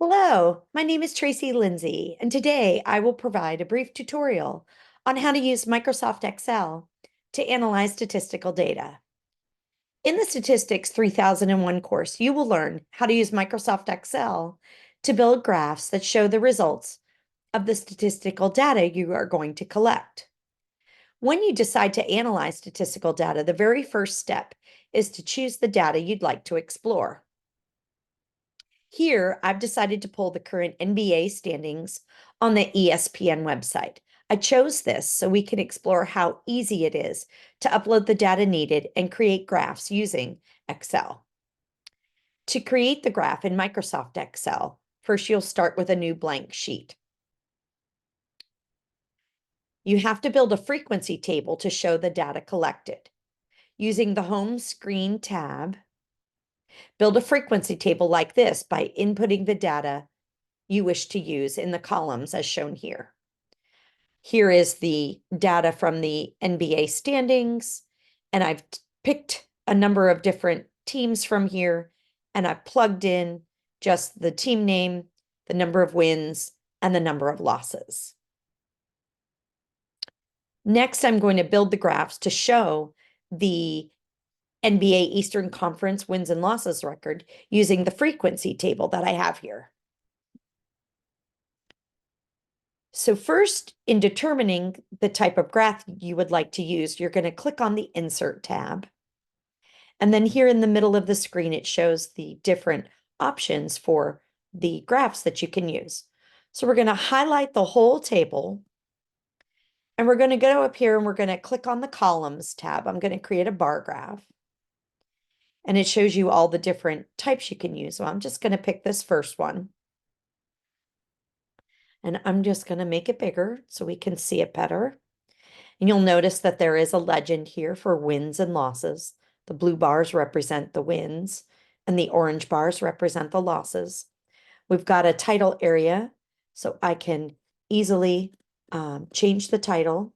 Hello, my name is Tracy Lindsey, and today I will provide a brief tutorial on how to use Microsoft Excel to analyze statistical data. In the Statistics 3001 course, you will learn how to use Microsoft Excel to build graphs that show the results of the statistical data you are going to collect. When you decide to analyze statistical data, the very first step is to choose the data you'd like to explore. Here, I've decided to pull the current NBA standings on the ESPN website. I chose this so we can explore how easy it is to upload the data needed and create graphs using Excel. To create the graph in Microsoft Excel, first you'll start with a new blank sheet. You have to build a frequency table to show the data collected. Using the Home Screen tab, build a frequency table like this by inputting the data you wish to use in the columns as shown here. Here is the data from the NBA standings, and I've picked a number of different teams from here, and I've plugged in just the team name, the number of wins, and the number of losses. Next, I'm going to build the graphs to show the NBA Eastern Conference wins and losses record using the frequency table that I have here. So first, in determining the type of graph you would like to use, you're going to click on the Insert tab. And then here in the middle of the screen, it shows the different options for the graphs that you can use. So we're going to highlight the whole table. And we're going to go up here and we're going to click on the Columns tab. I'm going to create a bar graph. And it shows you all the different types you can use. So I'm just going to pick this first one. And I'm just going to make it bigger so we can see it better. And you'll notice that there is a legend here for wins and losses. The blue bars represent the wins and the orange bars represent the losses. We've got a title area, so I can easily change the title.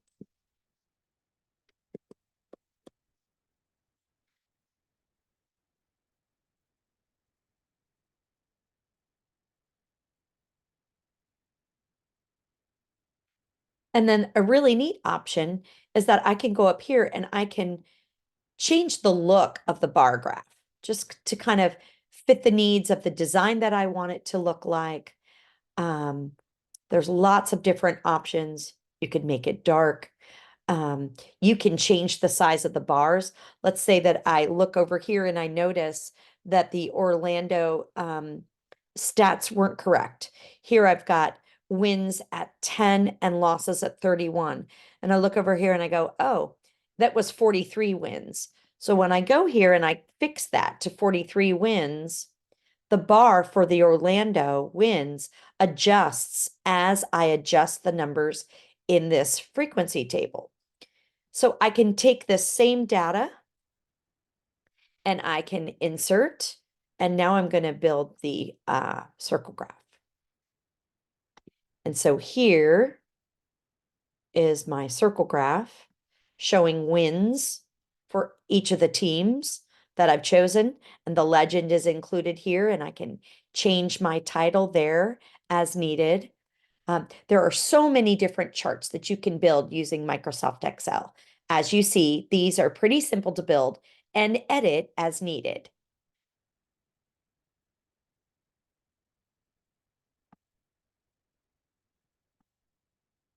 And then a really neat option is that I can go up here and I can change the look of the bar graph just to kind of fit the needs of the design that I want it to look like. There's lots of different options. You could make it dark. You can change the size of the bars. Let's say that I look over here and I notice that the Orlando stats weren't correct. Here I've got wins at 10 and losses at 31. And I look over here and I go, oh, that was 43 wins. So when I go here and I fix that to 43 wins, the bar for the Orlando wins adjusts as I adjust the numbers in this frequency table. So I can take this same data and I can insert, and now I'm going to build the circle graph. And so here is my circle graph showing wins for each of the teams that I've chosen, and the legend is included here, and I can change my title there as needed. There are so many different charts that you can build using Microsoft Excel. As you see, these are pretty simple to build and edit as needed.